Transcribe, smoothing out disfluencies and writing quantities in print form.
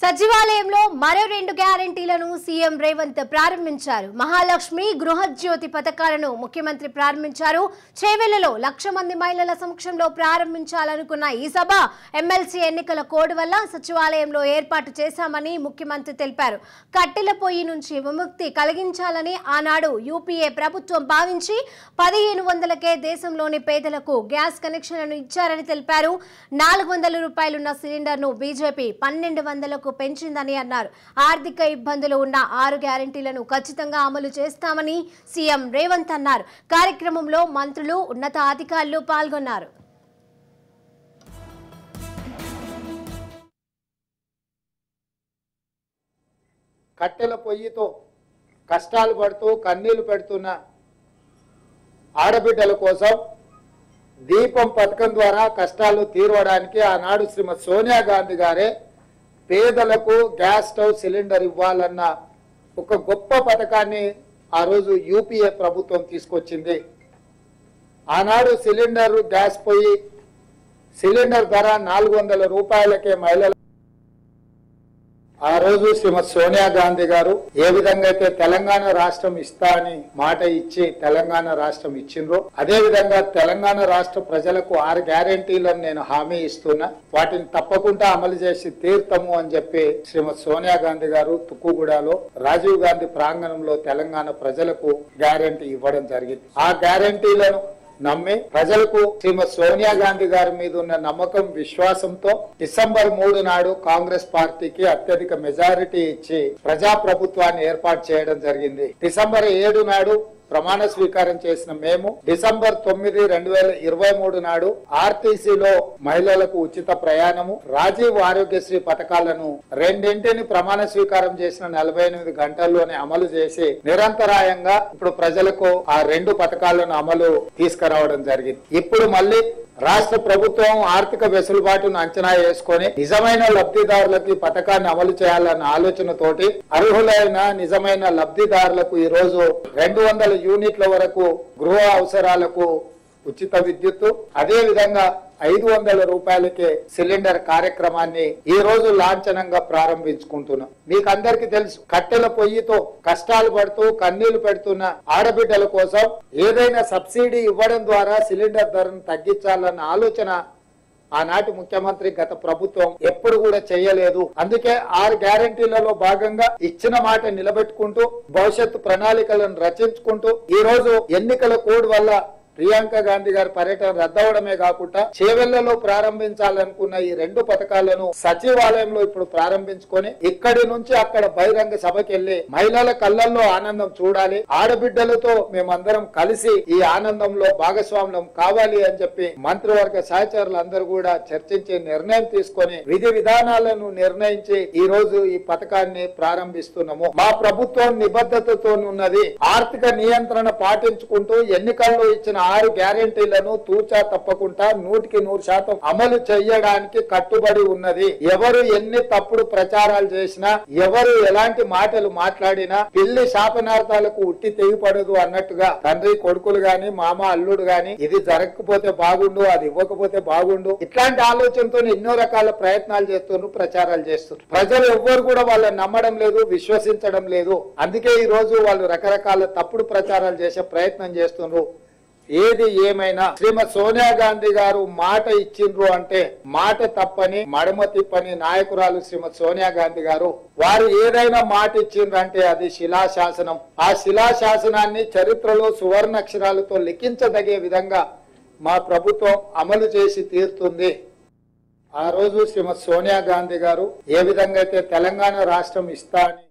సచివాలయంలో మరో 2 గ్యారెంటీలను సీఎం రేవంత్ ప్రారంభించారు. మహాలక్ష్మి, గృహజ్యోతి పథకాలను ముఖ్యమంత్రి ప్రారంభించారు. చేవెళ్లలో 1,00,000 మంది మహిళల సమక్షంలో ప్రారంభించాలనుకున్న ఈ సభ ఎమ్మెల్సీ ఎన్నికల కోడ్ వల్ల సచివాలయంలో ఏర్పాటు చేశామని ముఖ్యమంత్రి తెలిపారు. కట్టెల పొయ్యి నుంచి విముక్తి కలిగించాలని ఆనాడు యూపీఏ ప్రభుత్వం భావించి 1,500కే దేశంలోని పేదలకు గ్యాస్ కనెక్షన్లను ఇచ్చారని తెలిపారు. 400 రూపాయలున్న సిలిండర్ను బీజేపీ 1,200కు పెంచిందని అన్నారు. ఆర్థిక ఇబ్బందులు ఉన్న 6 గ్యారెంటీలను ఖచ్చితంగా అమలు చేస్తామని సీఎం రేవంత్ అన్నారు. కార్యక్రమంలో మంత్రులు, ఉన్నతాధికారులు పాల్గొన్నారు. కట్టెల పొయ్యితో కష్టాలు పడుతూ కన్నీళ్లు పెడుతున్న ఆడబిడ్డల కోసం దీపం పథకం ద్వారా కష్టాలు తీరవడానికి ఆనాడు శ్రీమతి సోనియా గాంధీ గారే పేదలకు గ్యాస్ స్టవ్ సిలిండర్ ఇవ్వాలన్న ఒక గొప్ప పథకాన్ని ఆ రోజు యూపీఏ ప్రభుత్వం తీసుకొచ్చింది. ఆనాడు సిలిండర్ గ్యాస్ పొయ్యి సిలిండర్ ధర 400 రూపాయలకే మహిళలు ఆ రోజు శ్రీమతి సోనియా గాంధీ గారు ఏ విధంగా అయితే తెలంగాణ రాష్ట్రం ఇస్తా అని మాట ఇచ్చి తెలంగాణ రాష్ట్రం ఇచ్చిండ్రో అదే విధంగా తెలంగాణ రాష్ట్ర ప్రజలకు 6 గ్యారెంటీలను నేను హామీ ఇస్తున్నా, వాటిని తప్పకుండా అమలు చేసి తీర్తాము అని చెప్పి శ్రీమతి సోనియా గాంధీ గారు తుక్కుగూడలో రాజీవ్ గాంధీ ప్రాంగణంలో తెలంగాణ ప్రజలకు గ్యారెంటీ ఇవ్వడం జరిగింది. ఆ గ్యారెంటీలను నమ్మి ప్రజలకు శ్రీమతి సోనియా గాంధీ గారి మీద ఉన్న నమ్మకం, విశ్వాసంతో డిసెంబర్ 3 నాడు కాంగ్రెస్ పార్టీకి అత్యధిక మెజారిటీ ఇచ్చి ప్రజాప్రభుత్వాన్ని ఏర్పాటు చేయడం జరిగింది. డిసెంబర్ 7 నాడు ప్రమాణ స్వీకారం చేసిన మేము డిసెంబర్ 9, 2023 నాడు ఆర్టీసీలో మహిళలకు ఉచిత ప్రయాణము, రాజీవ్ ఆరోగ్యశ్రీ పథకాలను రెండింటిని ప్రమాణ స్వీకారం చేసిన 48 గంటల్లోనే అమలు చేసి నిరంతరాయంగా ఇప్పుడు ప్రజలకు ఆ 2 పథకాలను అమలు తీసుకురావడం జరిగింది. ఇప్పుడు మళ్ళీ రాష్ట్ర ప్రభుత్వం ఆర్థిక వెసులుబాటును అంచనా వేసుకొని నిజమైన లబ్ధిదారులకు ఈ పథకాన్ని అమలు చేయాలన్న ఆలోచనతోటి అర్హులైన నిజమైన లబ్ధిదారులకు ఈ రోజు 200 యూనిట్ల వరకు గృహ అవసరాలకు ఉచిత విద్యుత్తు, అదే విధంగా 500 రూపాయలకే సిలిండర్ కార్యక్రమాన్ని ఈ రోజు లాంఛనంగా ప్రారంభించుకుంటున్నాం. మీకు అందరికీ తెలుసు, కట్టెల పొయ్యితో కష్టాలు పడుతూ కన్నీళ్లు పెడుతున్న ఆడబిడ్డల కోసం ఏదైనా సబ్సిడీ ఇవ్వడం ద్వారా సిలిండర్ ధరను తగ్గించాలన్న ఆలోచన ఆనాటి ముఖ్యమంత్రి గత ప్రభుత్వం ఎప్పుడు కూడా చేయలేదు. అందుకే 6 గ్యారెంటీలలో భాగంగా ఇచ్చిన మాట నిలబెట్టుకుంటూ భవిష్యత్తు ప్రణాళికలను రచించుకుంటూ ఈ రోజు ఎన్నికల కోడ్ వల్ల ప్రియాంక గాంధీ గారి పర్యటన రద్దవడమే కాకుండా చేవెళ్లలో ప్రారంభించాలనుకున్న ఈ 2 పథకాలను సచివాలయంలో ఇప్పుడు ప్రారంభించుకొని ఇక్కడి నుంచి అక్కడ బహిరంగ సభకి వెళ్లి మహిళల కళ్ళల్లో ఆనందం చూడాలి, ఆడబిడ్డలతో మేమందరం కలిసి ఈ ఆనందంలో భాగస్వామ్యం కావాలి అని చెప్పి మంత్రివర్గ సహచరులందరూ కూడా చర్చించి నిర్ణయం తీసుకొని విధి విధానాలను నిర్ణయించి ఈ రోజు ఈ పథకాన్ని ప్రారంభిస్తున్నాము. మా ప్రభుత్వం నిబద్ధతతో ఉన్నది. ఆర్థిక నియంత్రణ పాటించుకుంటూ ఎన్నికల్లో ఇచ్చిన 6 గ్యారెంటీలను తూచా తప్పకుండా 100% అమలు చేయడానికి కట్టుబడి ఉన్నది. ఎవరు ఎన్ని తప్పుడు ప్రచారాలు చేసినా, ఎవరు ఎలాంటి మాటలు మాట్లాడినా పిల్లి శాపనార్థాలకు ఉట్టి తెగిపడదు అన్నట్టుగా తండ్రి కొడుకులు గాని, మామ అల్లుడు గాని ఇది జరగకపోతే బాగుండు, అది ఇవ్వకపోతే బాగుండు, ఇట్లాంటి ఆలోచనతో ఎన్నో రకాల ప్రయత్నాలు చేస్తున్నారు, ప్రచారాలు చేస్తున్నారు. ప్రజలు ఎవ్వరు కూడా వాళ్ళని నమ్మడం లేదు, విశ్వసించడం లేదు. అందుకే ఈ రోజు వాళ్ళు రకరకాల తప్పుడు ప్రచారాలు చేసే ప్రయత్నం చేస్తున్నారు. ఏది ఏమైనా శ్రీమతి సోనియా గాంధీ గారు మాట ఇచ్చిండ్రు అంటే మాట తప్పని మడమ తిప్పని నాయకురాలు శ్రీమతి సోనియా గాంధీ గారు. వారు ఏదైనా మాట ఇచ్చిండ్రు అంటే అది శిలాశాసనం. ఆ శిలాశాసనాన్ని చరిత్రలో సువర్ణాక్షరాలతో లిఖించదగే విధంగా మా ప్రభుత్వం అమలు చేసి తీరుతుంది. ఆ రోజు శ్రీమతి సోనియా గాంధీ గారు ఏ విధంగా అయితే తెలంగాణ రాష్ట్రం ఇస్తా అని